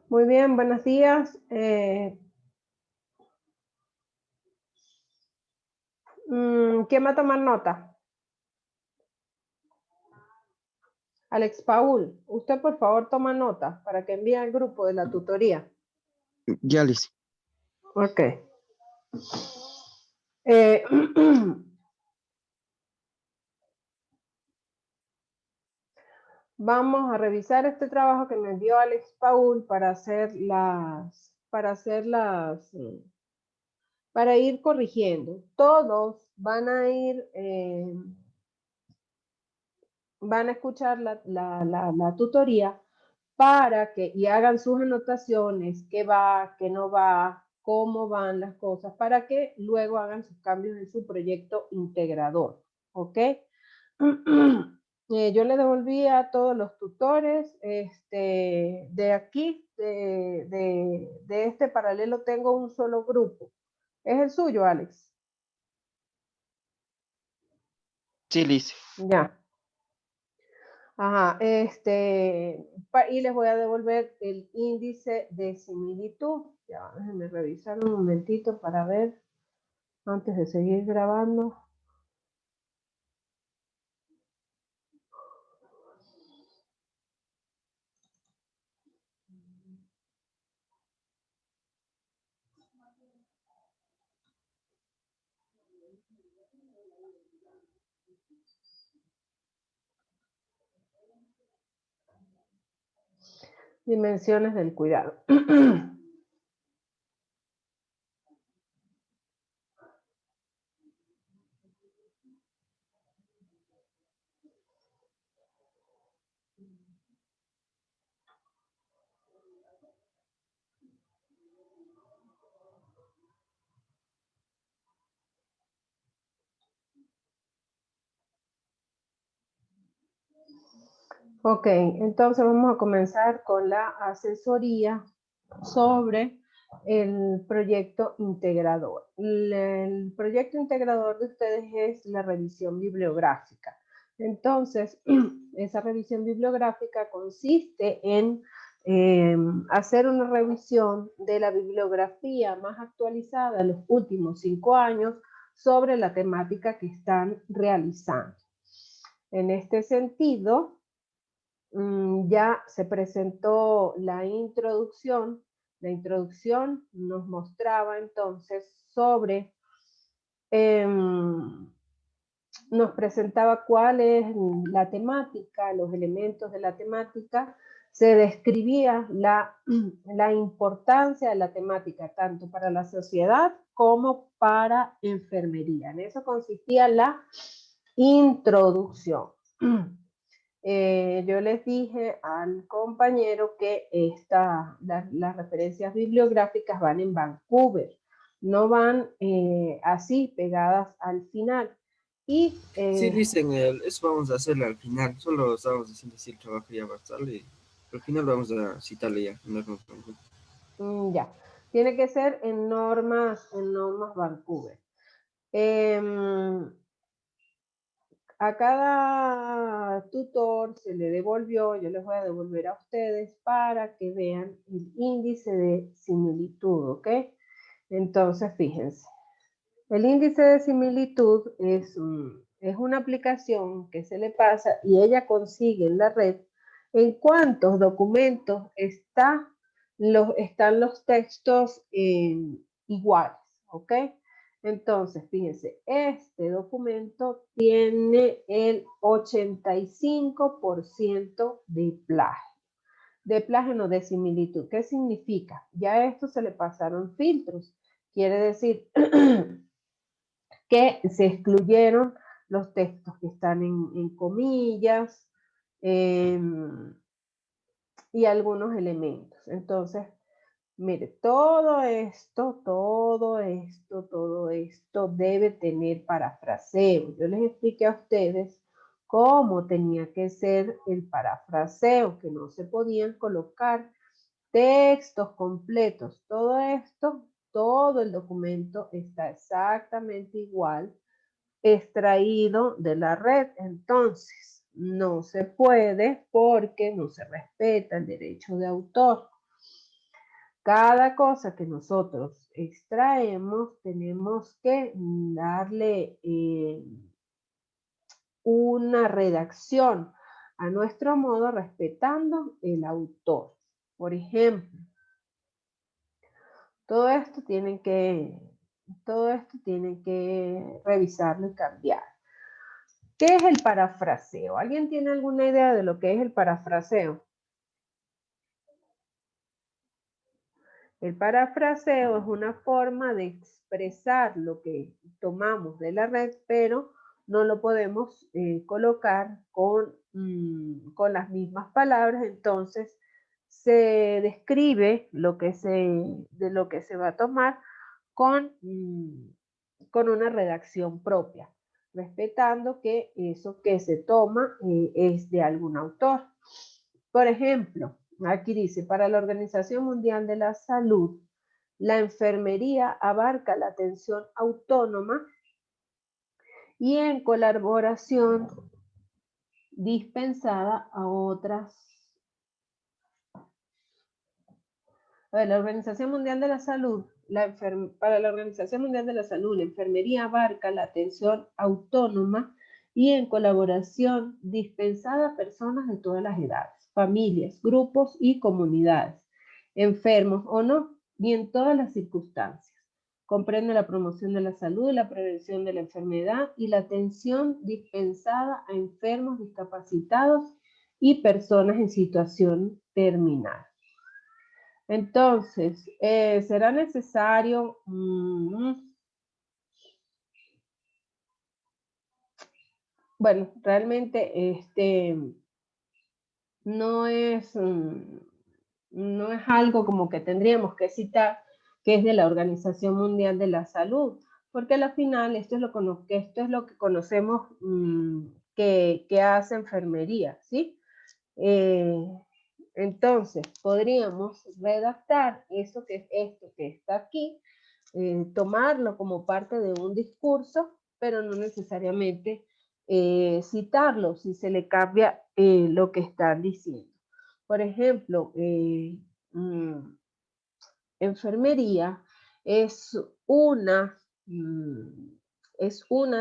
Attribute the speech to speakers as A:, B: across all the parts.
A: Muy bien, buenos días. ¿Quién va a tomar nota? Alex Paul, usted por favor toma nota para que envíe al grupo de la tutoría.
B: Ya, Liz.
A: Ok. Eh, Vamos a revisar este trabajo que me envió Alex Paul para ir corrigiendo. Todos van a escuchar la tutoría y hagan sus anotaciones, qué va, qué no va, cómo van las cosas, para que luego hagan sus cambios en su proyecto integrador. ¿Ok? Yo le devolví a todos los tutores, de aquí, de este paralelo, tengo un solo grupo. ¿Es el suyo, Alex?
B: Sí, Liz.
A: Ya. Ajá, y les voy a devolver el índice de similitud. Ya, déjenme revisar un momentito para ver, antes de seguir grabando. Dimensiones del cuidado. Ok, entonces vamos a comenzar con la asesoría sobre el proyecto integrador. El proyecto integrador de ustedes es la revisión bibliográfica. Entonces, esa revisión bibliográfica consiste en hacer una revisión de la bibliografía más actualizada de los últimos 5 años sobre la temática que están realizando. En este sentido, ya se presentó la introducción. La introducción nos mostraba entonces nos presentaba cuál es la temática, los elementos de la temática, se describía la importancia de la temática tanto para la sociedad como para enfermería. En eso consistía la introducción. Yo les dije al compañero que las referencias bibliográficas van en Vancouver, no van así pegadas al final. Y
B: Sí, Liz, eso vamos a hacerlo al final. Solo estábamos haciendo así el trabajo ya bastante. Y al final vamos a citarle ya.
A: ya, tiene que ser en normas Vancouver. A cada tutor se le devolvió, yo les voy a devolver a ustedes para que vean el índice de similitud, ¿ok? Entonces, fíjense, el índice de similitud es una aplicación que se le pasa y ella consigue en la red en cuántos documentos están los textos iguales, ¿ok? Entonces, fíjense, este documento tiene el 85% de plagio. De plagio no de similitud. ¿Qué significa? Ya a esto se le pasaron filtros. Quiere decir que se excluyeron los textos que están en comillas y algunos elementos. Entonces, mire, todo esto debe tener parafraseo. Yo les expliqué a ustedes cómo tenía que ser el parafraseo, que no se podían colocar textos completos. Todo esto, todo el documento está exactamente igual, extraído de la red. Entonces, no se puede porque no se respeta el derecho de autor. cada cosa que nosotros extraemos, tenemos que darle una redacción a nuestro modo, respetando el autor. Por ejemplo, todo esto tienen que revisarlo y cambiar. ¿Qué es el parafraseo? ¿Alguien tiene alguna idea de lo que es el parafraseo? El parafraseo es una forma de expresar lo que tomamos de la red, pero no lo podemos colocar con las mismas palabras. Entonces, se describe de lo que se va a tomar con una redacción propia, respetando que eso que se toma es de algún autor. Por ejemplo, aquí dice, para la Organización Mundial de la Salud, la enfermería abarca la atención autónoma y en colaboración dispensada a otras. La Organización Mundial de la Salud, para la Organización Mundial de la Salud, la enfermería abarca la atención autónoma y en colaboración dispensada a personas de todas las edades, familias, grupos y comunidades, enfermos o no, y en todas las circunstancias. Comprende la promoción de la salud, la prevención de la enfermedad y la atención dispensada a enfermos, discapacitados y personas en situación terminal. Entonces, será necesario, bueno, realmente no es algo como que tendríamos que citar, que es de la Organización Mundial de la Salud, porque al final esto es lo que conocemos que hace enfermería, ¿sí? Entonces, podríamos redactar esto que está aquí, tomarlo como parte de un discurso, pero no necesariamente citarlo si se le cambia lo que están diciendo. Por ejemplo, enfermería es una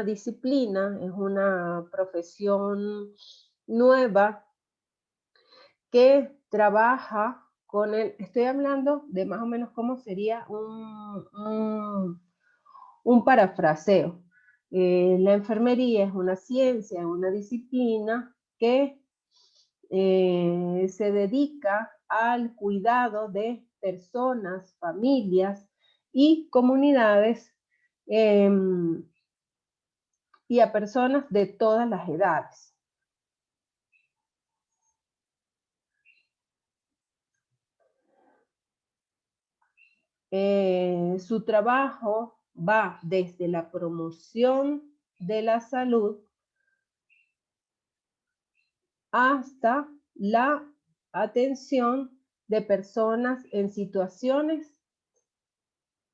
A: disciplina, es una profesión nueva que trabaja con estoy hablando de más o menos cómo sería un parafraseo. La enfermería es una ciencia, una disciplina que se dedica al cuidado de personas, familias y comunidades y a personas de todas las edades. Su trabajo va desde la promoción de la salud hasta la atención de personas en situaciones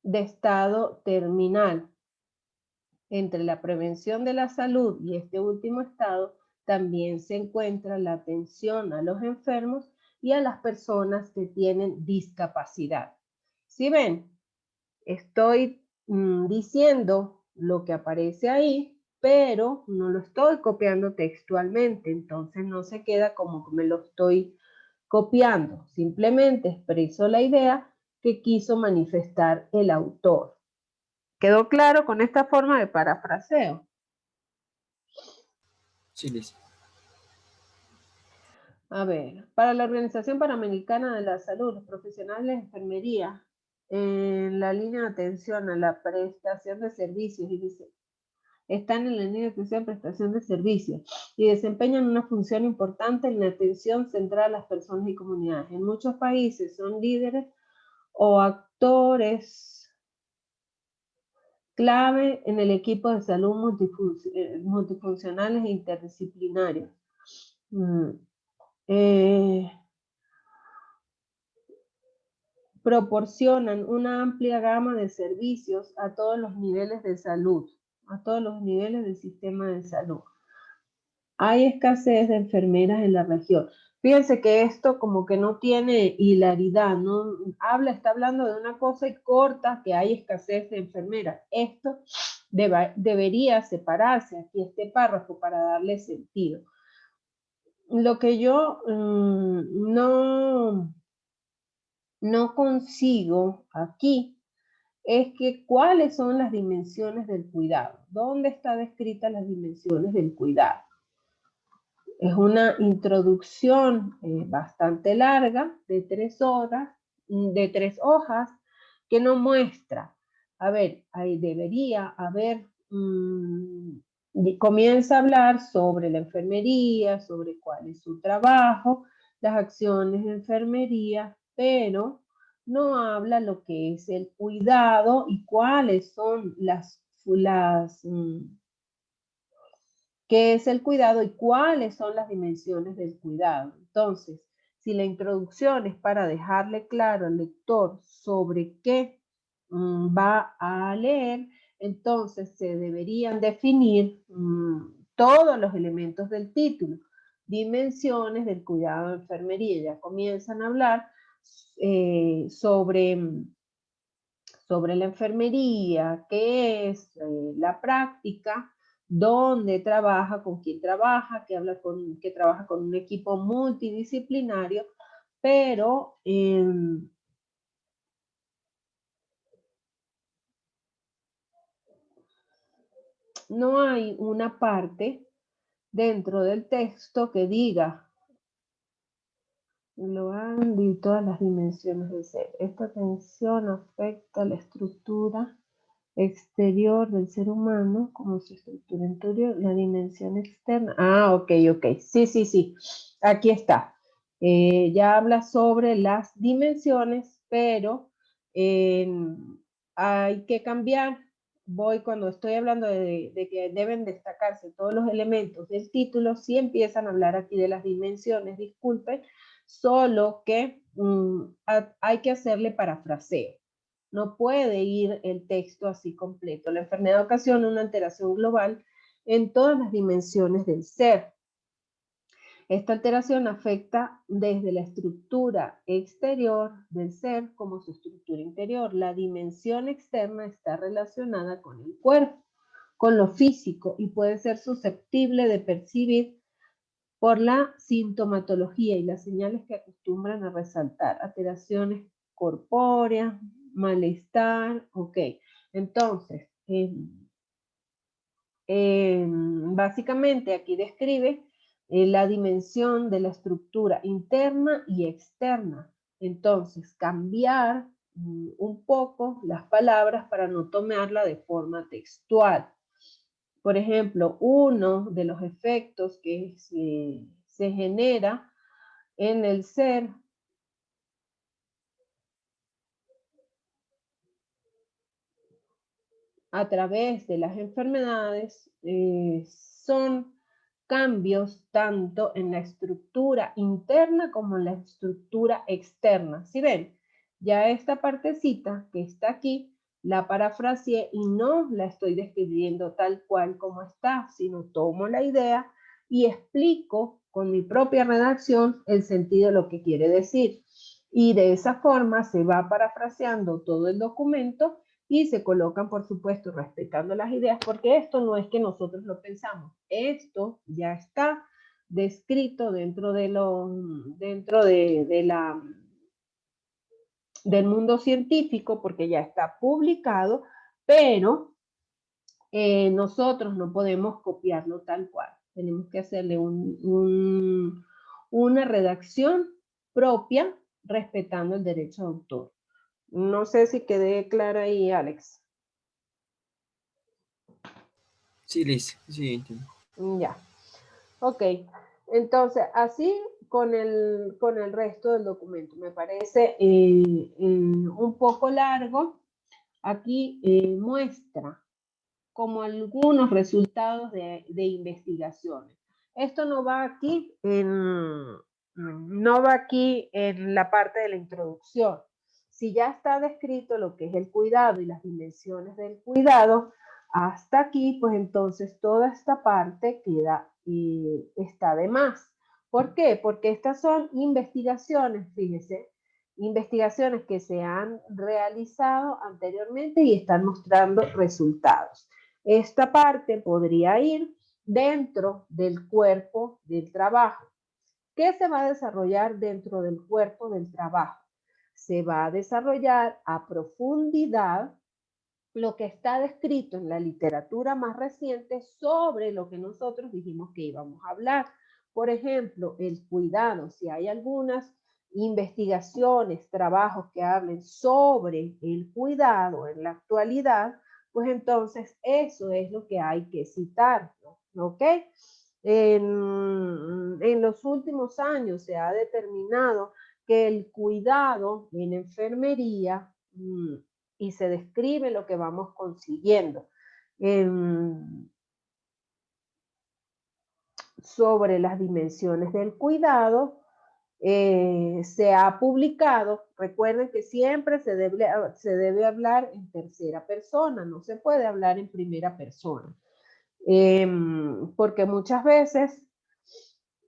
A: de estado terminal. Entre la prevención de la salud y este último estado también se encuentra la atención a los enfermos y a las personas que tienen discapacidad. ¿Sí ven? Estoy diciendo lo que aparece ahí, pero no lo estoy copiando textualmente, entonces no se queda como que me lo estoy copiando, simplemente expreso la idea que quiso manifestar el autor. ¿Quedó claro con esta forma de parafraseo?
B: Sí, Liz.
A: A ver, para la Organización Panamericana de la Salud, los profesionales de enfermería en la línea de atención a la prestación de servicios están en la línea de atención a prestación de servicios y desempeñan una función importante en la atención central a las personas y comunidades. En muchos países son líderes o actores clave en el equipo de salud multifuncionales e interdisciplinarios. Proporcionan una amplia gama de servicios a todos los niveles de salud, a todos los niveles del sistema de salud. Hay escasez de enfermeras en la región. Fíjense que esto como que no tiene hilaridad, ¿no? Está hablando de una cosa y corta que hay escasez de enfermeras. Esto debería separarse aquí este párrafo para darle sentido. Lo que yo no consigo aquí es que cuáles son las dimensiones del cuidado. ¿Dónde están descritas las dimensiones del cuidado? Es una introducción bastante larga, de 3 hojas, que no muestra. A ver, ahí debería haber, comienza a hablar sobre la enfermería, sobre cuál es su trabajo, las acciones de enfermería, pero no habla lo que es el cuidado y cuáles son qué es el cuidado y cuáles son las dimensiones del cuidado. Entonces, si la introducción es para dejarle claro al lector sobre qué va a leer, entonces se deberían definir todos los elementos del título. Dimensiones del cuidado de enfermería. Ya comienzan a hablar sobre la enfermería, qué es la práctica, dónde trabaja, con quién trabaja, que trabaja con un equipo multidisciplinario, pero no hay una parte dentro del texto que diga lo han y todas las dimensiones del ser. Esta tensión afecta la estructura exterior del ser humano, como su estructura interior, la dimensión externa. Ah, ok. Sí. Aquí está. Ya habla sobre las dimensiones, pero hay que cambiar. Cuando estoy hablando de que deben destacarse todos los elementos del título, sí empiezan a hablar aquí de las dimensiones, disculpen, solo que hay que hacerle parafraseo. No puede ir el texto así completo. La enfermedad ocasiona una alteración global en todas las dimensiones del ser. Esta alteración afecta desde la estructura exterior del ser como su estructura interior. La dimensión externa está relacionada con el cuerpo, con lo físico, y puede ser susceptible de percibir por la sintomatología y las señales que acostumbran a resaltar, alteraciones corpóreas, malestar, ok. Entonces, básicamente aquí describe la dimensión de la estructura interna y externa. Entonces, cambiar un poco las palabras para no tomarla de forma textual. Por ejemplo, uno de los efectos que se genera en el ser a través de las enfermedades son cambios tanto en la estructura interna como en la estructura externa. Si ven, ya esta partecita que está aquí, la parafraseé y no la estoy describiendo tal cual como está, sino tomo la idea y explico con mi propia redacción el sentido de lo que quiere decir. Y de esa forma se va parafraseando todo el documento y se colocan, por supuesto, respetando las ideas, porque esto no es que nosotros lo pensamos, esto ya está descrito dentro del mundo científico, porque ya está publicado, pero nosotros no podemos copiarlo tal cual. Tenemos que hacerle una redacción propia respetando el derecho de autor. No sé si quedé clara ahí, Alex.
B: Sí, Liz, sí, entiendo.
A: Ya. Ok. Entonces, así con el resto del documento. Me parece un poco largo. Aquí muestra como algunos resultados de investigaciones. Esto no va aquí en la parte de la introducción. Si ya está descrito lo que es el cuidado y las dimensiones del cuidado, hasta aquí, pues entonces toda esta parte queda y está de más. ¿Por qué? Porque estas son investigaciones, fíjese, investigaciones que se han realizado anteriormente y están mostrando resultados. Esta parte podría ir dentro del cuerpo del trabajo. ¿Qué se va a desarrollar dentro del cuerpo del trabajo? Se va a desarrollar a profundidad lo que está descrito en la literatura más reciente sobre lo que nosotros dijimos que íbamos a hablar. Por ejemplo, el cuidado, si hay algunas investigaciones, trabajos que hablen sobre el cuidado en la actualidad, pues entonces eso es lo que hay que citar, ¿ok? En los últimos años se ha determinado que el cuidado en enfermería y se describe lo que vamos consiguiendo. Sobre las dimensiones del cuidado, se ha publicado, recuerden que siempre se debe hablar en tercera persona, no se puede hablar en primera persona, porque muchas veces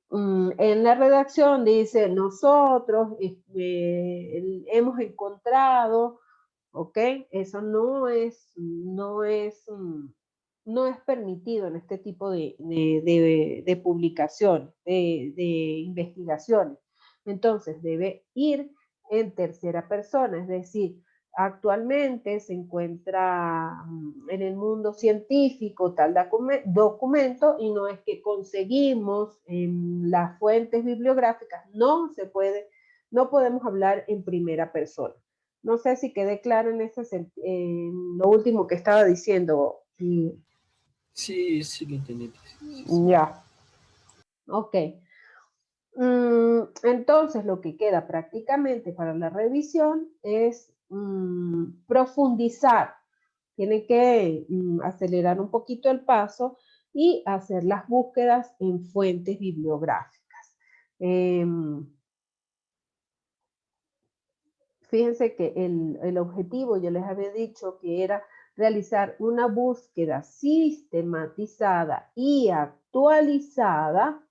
A: en la redacción dice nosotros hemos encontrado, ¿ok? Eso no es permitido en este tipo de publicación, de investigaciones. Entonces debe ir en tercera persona, es decir, actualmente se encuentra en el mundo científico tal documento y no es que conseguimos en las fuentes bibliográficas, no podemos hablar en primera persona. No sé si quedé claro en lo último que estaba diciendo.
B: Sí, sí, lo entendí. Sí, sí.
A: Ya, ok. Entonces, lo que queda prácticamente para la revisión es profundizar. Tiene que acelerar un poquito el paso y hacer las búsquedas en fuentes bibliográficas. Fíjense que el objetivo, yo les había dicho que era realizar una búsqueda sistematizada y actualizada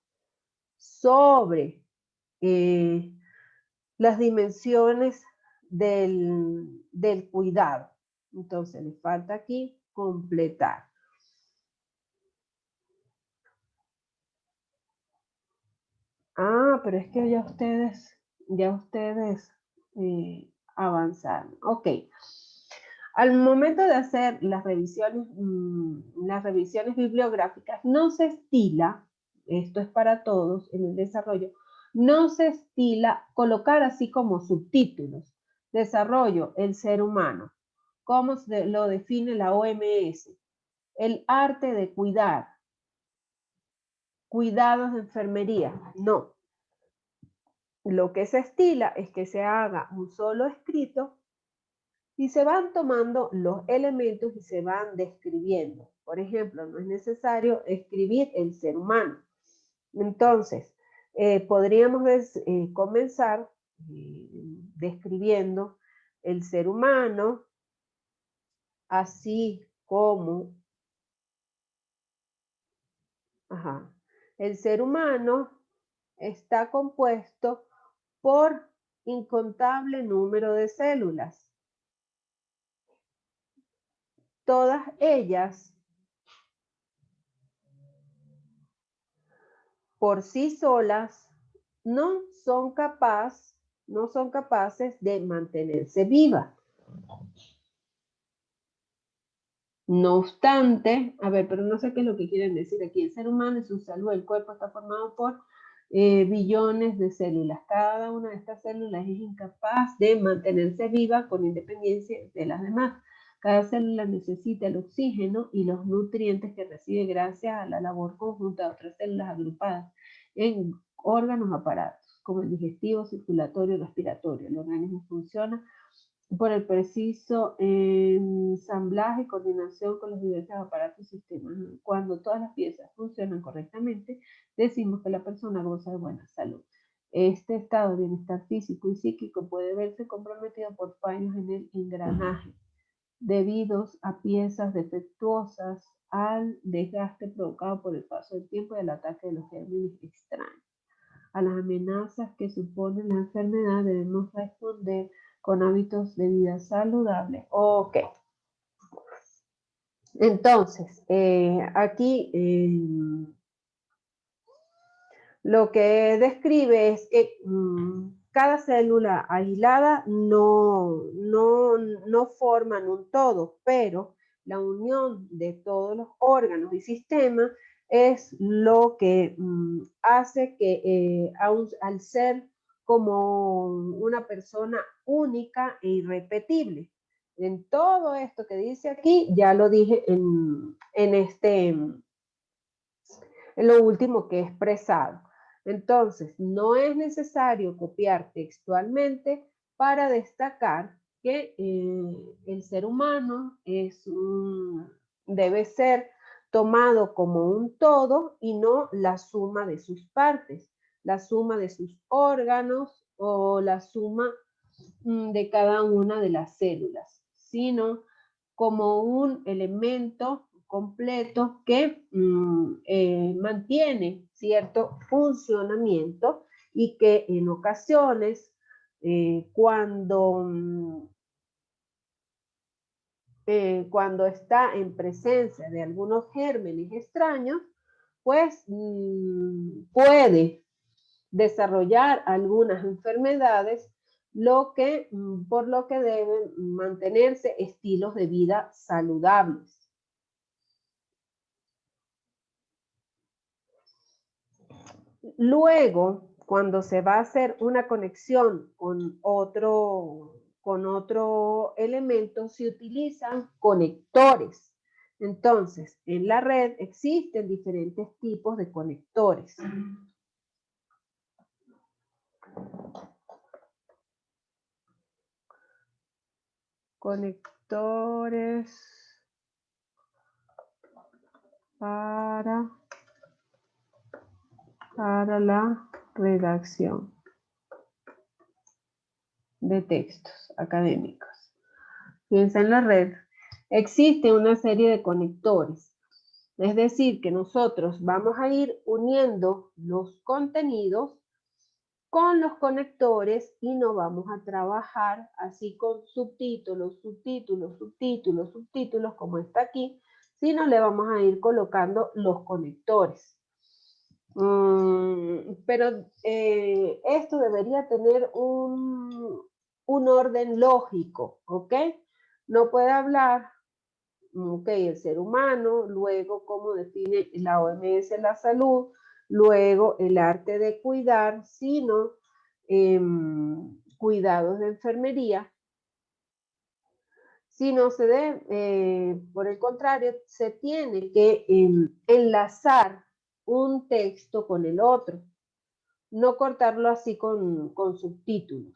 A: sobre las dimensiones del cuidado. Entonces, les falta aquí completar. Ah, pero es que ya ustedes avanzaron. Ok. Al momento de hacer las revisiones bibliográficas, no se estila, esto es para todos en el desarrollo, no se estila colocar así como subtítulos, desarrollo, el ser humano, cómo lo define la OMS, el arte de cuidar, cuidados de enfermería, no. Lo que se estila es que se haga un solo escrito y se van tomando los elementos y se van describiendo. Por ejemplo, no es necesario escribir el ser humano. Entonces, podríamos comenzar describiendo el ser humano, así como el ser humano está compuesto por incontable número de células. Todas ellas por sí solas no son capaces de mantenerse vivas. No obstante, a ver, pero no sé qué es lo que quieren decir aquí. El ser humano y su salud, el cuerpo está formado por billones de células. Cada una de estas células es incapaz de mantenerse viva con independencia de las demás. Cada célula necesita el oxígeno y los nutrientes que recibe gracias a la labor conjunta de otras células agrupadas en órganos aparatos, como el digestivo, circulatorio, respiratorio. El organismo funciona por el preciso ensamblaje y coordinación con los diversos aparatos y sistemas. Cuando todas las piezas funcionan correctamente, decimos que la persona goza de buena salud. Este estado de bienestar físico y psíquico puede verse comprometido por fallos en el engranaje, debidos a piezas defectuosas, al desgaste provocado por el paso del tiempo y al ataque de los gérmenes extraños. a las amenazas que supone la enfermedad, debemos responder con hábitos de vida saludables. Ok. Entonces, aquí lo que describe es que cada célula aislada no forman un todo, pero la unión de todos los órganos y sistemas es lo que hace que al ser como una persona única e irrepetible. En todo esto que dice aquí, ya lo dije en lo último que he expresado. Entonces, no es necesario copiar textualmente para destacar que el ser humano debe ser tomado como un todo y no la suma de sus partes, la suma de sus órganos o la suma de cada una de las células, sino como un elemento completo que mantiene cierto funcionamiento y que en ocasiones cuando está en presencia de algunos gérmenes extraños, pues puede desarrollar algunas enfermedades, por lo que deben mantenerse estilos de vida saludables. Luego, cuando se va a hacer una conexión con otro elemento, se utilizan conectores. Entonces, en la red existen diferentes tipos de conectores. Conectores para la redacción de textos académicos. Piensa en la red. Existe una serie de conectores. Es decir, que nosotros vamos a ir uniendo los contenidos con los conectores y no vamos a trabajar así con subtítulos, subtítulos, subtítulos, subtítulos, como está aquí, sino le vamos a ir colocando los conectores. Pero esto debería tener un orden lógico, ¿ok? No puede hablar, ok, el ser humano, luego cómo define la OMS la salud, luego el arte de cuidar, sino cuidados de enfermería. Si no se dé, por el contrario, se tiene que enlazar un texto con el otro, no cortarlo así con subtítulos,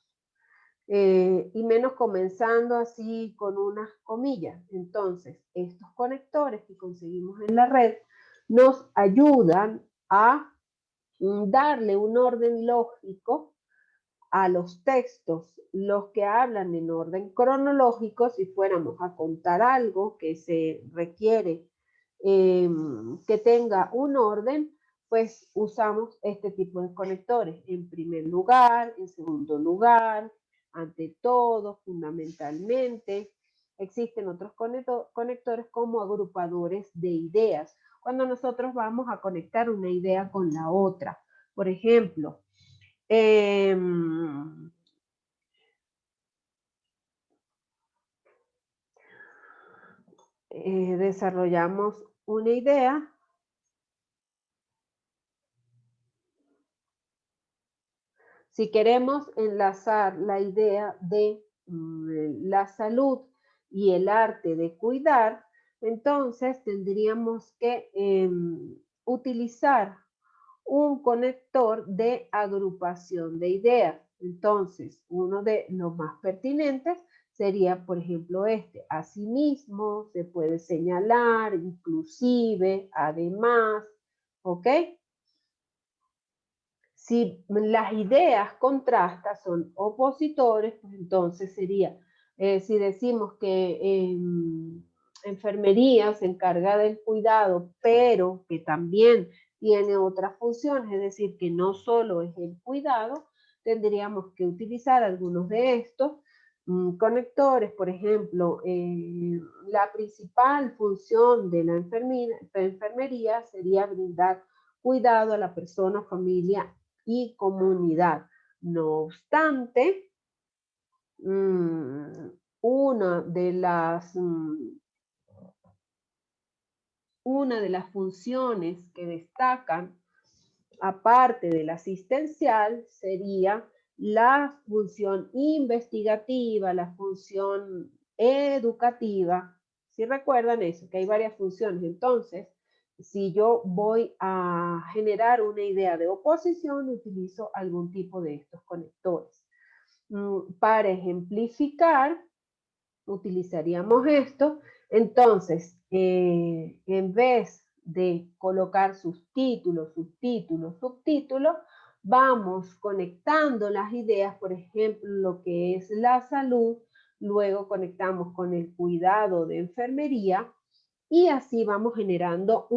A: y menos comenzando así con unas comillas. Entonces, estos conectores que conseguimos en la red nos ayudan a darle un orden lógico a los textos, los que hablan en orden cronológico. Si fuéramos a contar algo que se requiere que tenga un orden, pues usamos este tipo de conectores. En primer lugar, en segundo lugar, ante todo, fundamentalmente. Existen otros conectores como agrupadores de ideas, cuando nosotros vamos a conectar una idea con la otra. Por ejemplo, desarrollamos una idea si queremos enlazar la idea de la salud y el arte de cuidar, entonces tendríamos que utilizar un conector de agrupación de ideas. Entonces, uno de los más pertinentes sería, por ejemplo, este. Asimismo, se puede señalar, inclusive, además, ¿ok? Si las ideas contrastan, son opositores, pues entonces sería, si decimos que enfermería se encarga del cuidado, pero que también tiene otras funciones, es decir, que no solo es el cuidado, tendríamos que utilizar algunos de estos conectores. Por ejemplo, la principal función de la enfermería sería brindar cuidado a la persona, familia y comunidad. No obstante, una de las funciones que destacan, aparte de la asistencial, sería la función investigativa, la función educativa. Si recuerdan eso, que hay varias funciones. Entonces, si yo voy a generar una idea de oposición, utilizo algún tipo de estos conectores. Para ejemplificar, utilizaríamos esto. Entonces, en vez de colocar subtítulos, subtítulos, vamos conectando las ideas, por ejemplo, lo que es la salud, luego conectamos con el cuidado de enfermería, y así vamos generando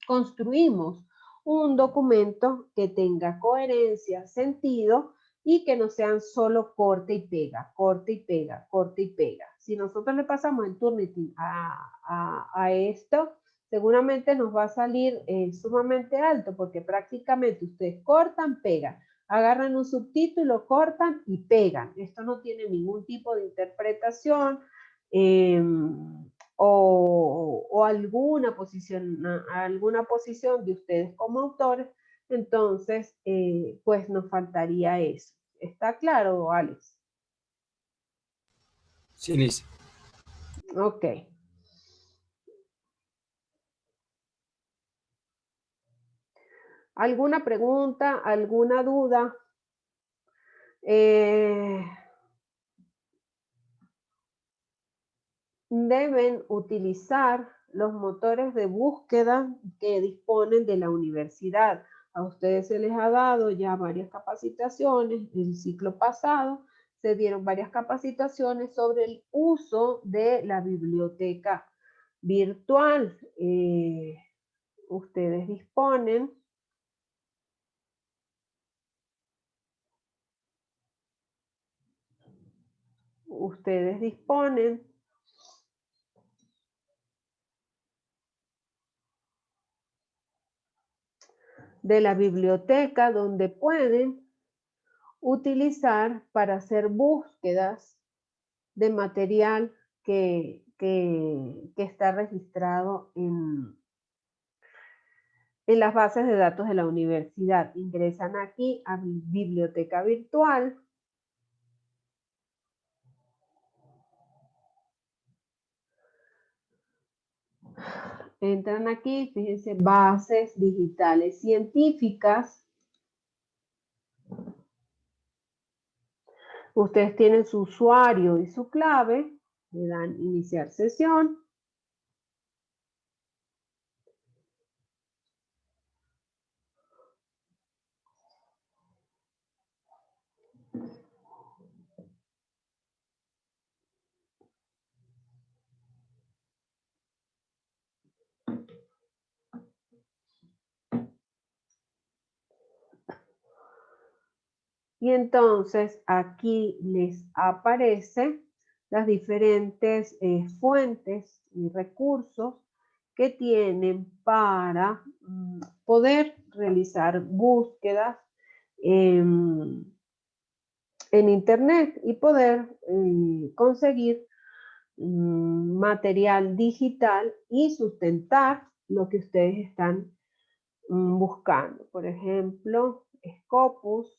A: construimos un documento que tenga coherencia, sentido, y que no sean solo corte y pega, corte y pega, corte y pega. Si nosotros le pasamos el Turnitin a esto, seguramente nos va a salir sumamente alto, porque prácticamente ustedes cortan, pegan, agarran un subtítulo, cortan y pegan. Esto no tiene ningún tipo de interpretación o alguna posición de ustedes como autores. Entonces, pues nos faltaría eso. ¿Está claro, Alex?
B: Sí, listo.
A: Ok. ¿Alguna pregunta? ¿Alguna duda? Deben utilizar los motores de búsqueda que disponen de la universidad. A ustedes se les ha dado ya varias capacitaciones. El ciclo pasado se dieron varias capacitaciones sobre el uso de la biblioteca virtual. Ustedes disponen de la biblioteca, donde pueden utilizar para hacer búsquedas de material que está registrado en las bases de datos de la universidad. Ingresan aquí a biblioteca virtual. Entran aquí, fíjense, bases digitales científicas. Ustedes tienen su usuario y su clave, le dan iniciar sesión. Y entonces aquí les aparecen las diferentes fuentes y recursos que tienen para poder realizar búsquedas en Internet y poder conseguir material digital y sustentar lo que ustedes están buscando. Por ejemplo, Scopus.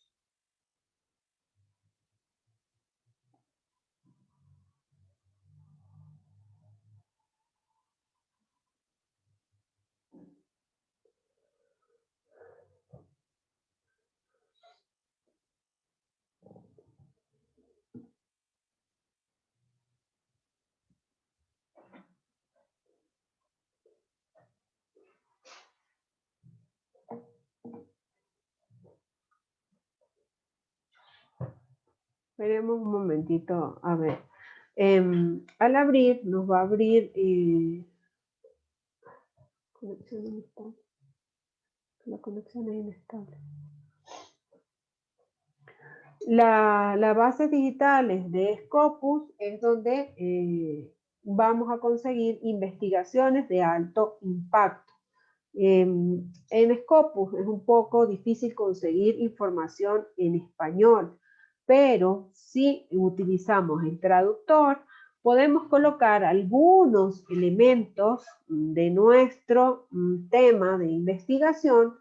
A: Esperemos un momentito, a ver. Al abrir, nos va a abrir Conexión inestable. La conexión es inestable. Las bases digitales de Scopus es donde vamos a conseguir investigaciones de alto impacto. En Scopus es un poco difícil conseguir información en español, pero si utilizamos el traductor, podemos colocar algunos elementos de nuestro tema de investigación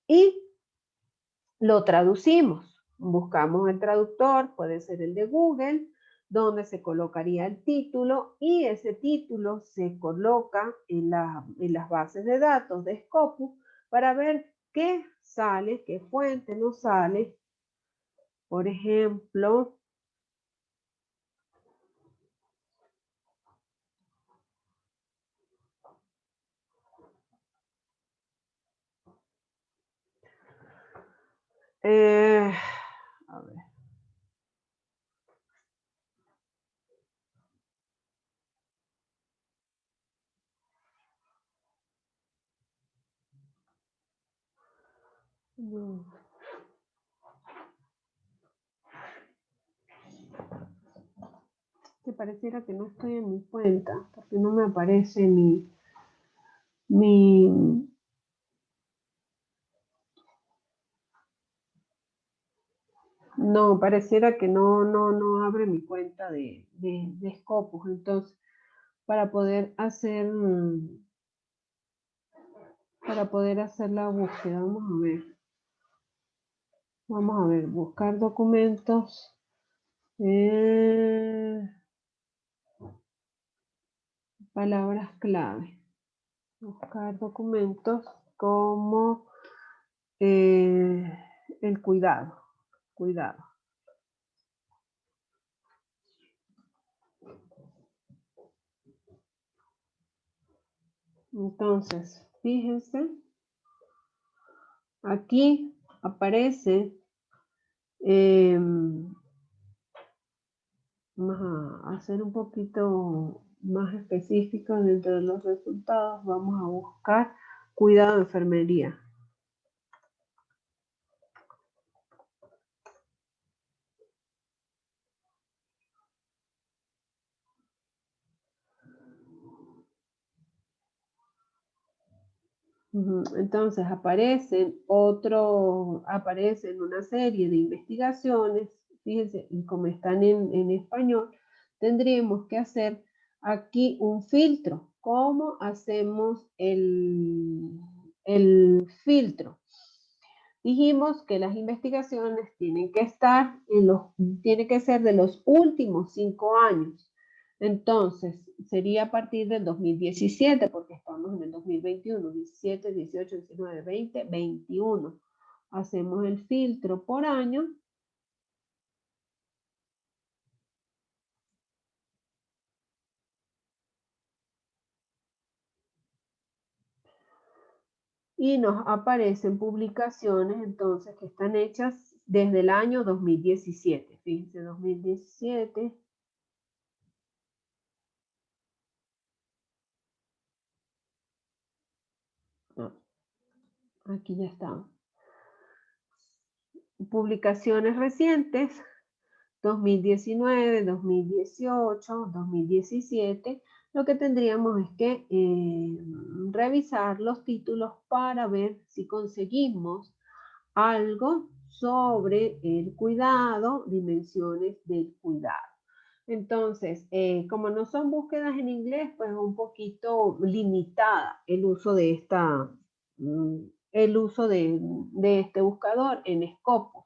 A: y lo traducimos. Buscamos el traductor, puede ser el de Google, donde se colocaría el título y ese título se coloca en las bases de datos de Scopus para ver qué sale, qué fuente nos sale. Por ejemplo, a ver. No. Que pareciera que no estoy en mi cuenta, porque no me aparece no, pareciera que no abre mi cuenta de Scopus. Entonces, para poder hacer la búsqueda, vamos a ver, buscar documentos, palabras clave, buscar documentos como el cuidado. Entonces, fíjense, aquí aparece, vamos a hacer un poquito más específico dentro de los resultados, vamos a buscar cuidado de enfermería. Entonces aparecen una serie de investigaciones, fíjense, y como están en español, tendríamos que hacer aquí un filtro. ¿Cómo hacemos el filtro? Dijimos que las investigaciones tienen que ser de los últimos 5 años. Entonces, sería a partir del 2017, porque estamos en el 2021, 17, 18, 19, 20, 21. Hacemos el filtro por año. Y nos aparecen publicaciones, entonces, que están hechas desde el año 2017. Fíjense, 2017. Aquí ya está. Publicaciones recientes, 2019, 2018, 2017, lo que tendríamos es que revisar los títulos para ver si conseguimos algo sobre el cuidado, dimensiones del cuidado. Entonces, como no son búsquedas en inglés, pues un poquito limitada el uso de este buscador en Scopus.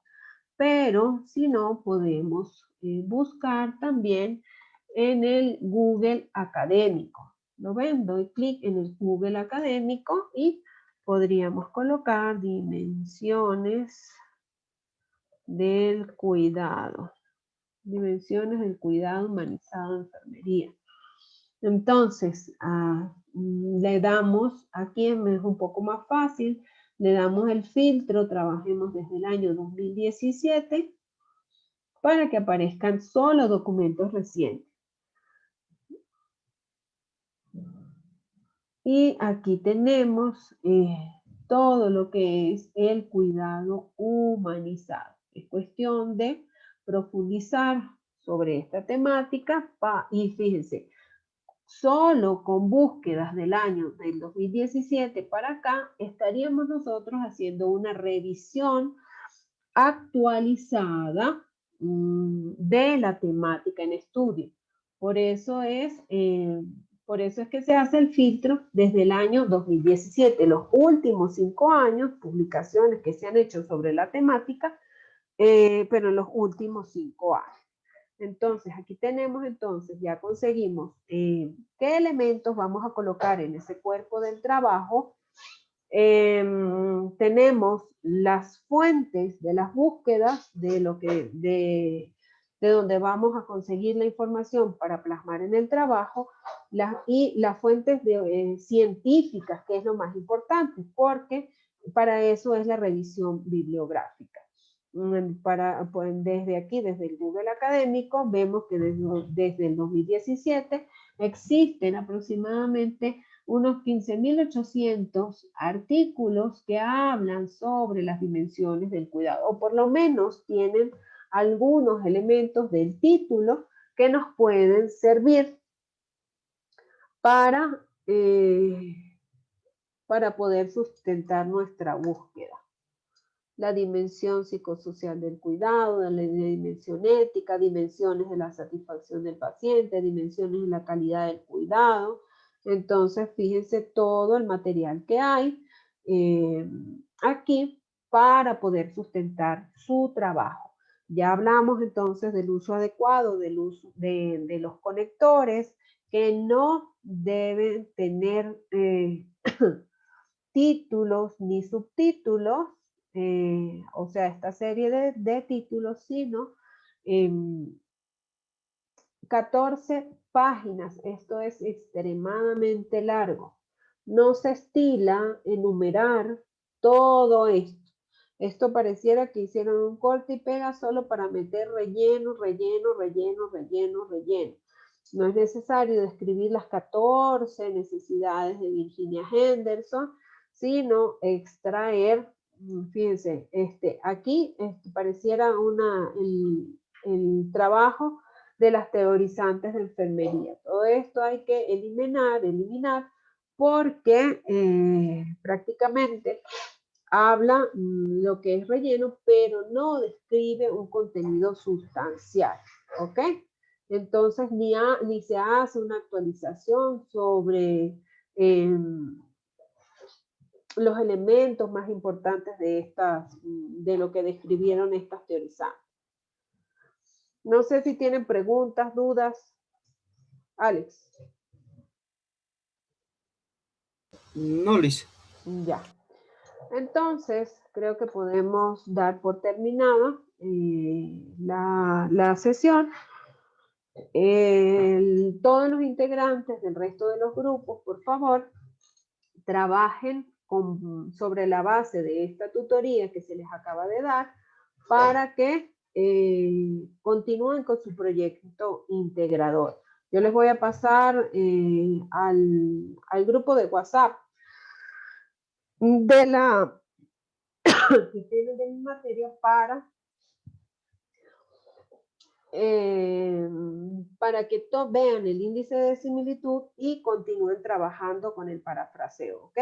A: Pero si no, podemos buscar también en el Google Académico. ¿Lo ven? Doy clic en el Google Académico y podríamos colocar dimensiones del cuidado. Dimensiones del cuidado humanizado de enfermería. Entonces, le damos, aquí es un poco más fácil, le damos el filtro, trabajemos desde el año 2017 para que aparezcan solo documentos recientes. Y aquí tenemos todo lo que es el cuidado humanizado. Es cuestión de profundizar sobre esta temática y fíjense, solo con búsquedas del año del 2017 para acá estaríamos nosotros haciendo una revisión actualizada de la temática en estudio. Por eso es que se hace el filtro desde el año 2017. Los últimos 5 años, publicaciones que se han hecho sobre la temática, pero en los últimos 5 años. Entonces, aquí tenemos, ya conseguimos qué elementos vamos a colocar en ese cuerpo del trabajo. Tenemos las fuentes de las búsquedas de donde vamos a conseguir la información para plasmar en el trabajo y las fuentes científicas, que es lo más importante, porque para eso es la revisión bibliográfica. Desde aquí, desde el Google académico, vemos que desde el 2017 existen aproximadamente unos 15.800 artículos que hablan sobre las dimensiones del cuidado, o por lo menos tienen algunos elementos del título que nos pueden servir para poder sustentar nuestra búsqueda. La dimensión psicosocial del cuidado, la dimensión ética, dimensiones de la satisfacción del paciente, dimensiones de la calidad del cuidado. Entonces, fíjense todo el material que hay aquí para poder sustentar su trabajo. Ya hablamos entonces del uso adecuado del uso de los conectores, que no deben tener títulos ni subtítulos, o sea, esta serie de títulos, sino 14 páginas. Esto es extremadamente largo. No se estila enumerar todo esto. Esto pareciera que hicieron un corte y pega solo para meter relleno, relleno, relleno, relleno, relleno. No es necesario describir las 14 necesidades de Virginia Henderson, sino extraer, fíjense, aquí pareciera el trabajo de las teorizantes de enfermería. Todo esto hay que eliminar, porque prácticamente habla lo que es relleno, pero no describe un contenido sustancial, ¿ok? Entonces, ni se hace una actualización sobre los elementos más importantes de lo que describieron estas teorizantes. No sé si tienen preguntas, dudas. Alex.
B: No, Liz.
A: Ya. Entonces, creo que podemos dar por terminada la sesión. Todos los integrantes del resto de los grupos, por favor, trabajen sobre la base de esta tutoría que se les acaba de dar para que continúen con su proyecto integrador. Yo les voy a pasar al grupo de WhatsApp que tienen de mi materia para que todos vean el índice de similitud y continúen trabajando con el parafraseo, ¿ok?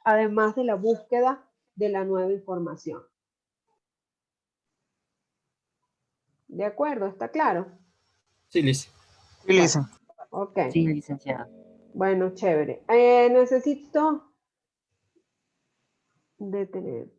A: Además de la búsqueda de la nueva información. ¿De acuerdo? ¿Está claro?
B: Sí, Liz.
C: Sí, Lisa.
A: Ok.
C: Sí, licenciada.
A: Bueno, chévere. Necesito detener.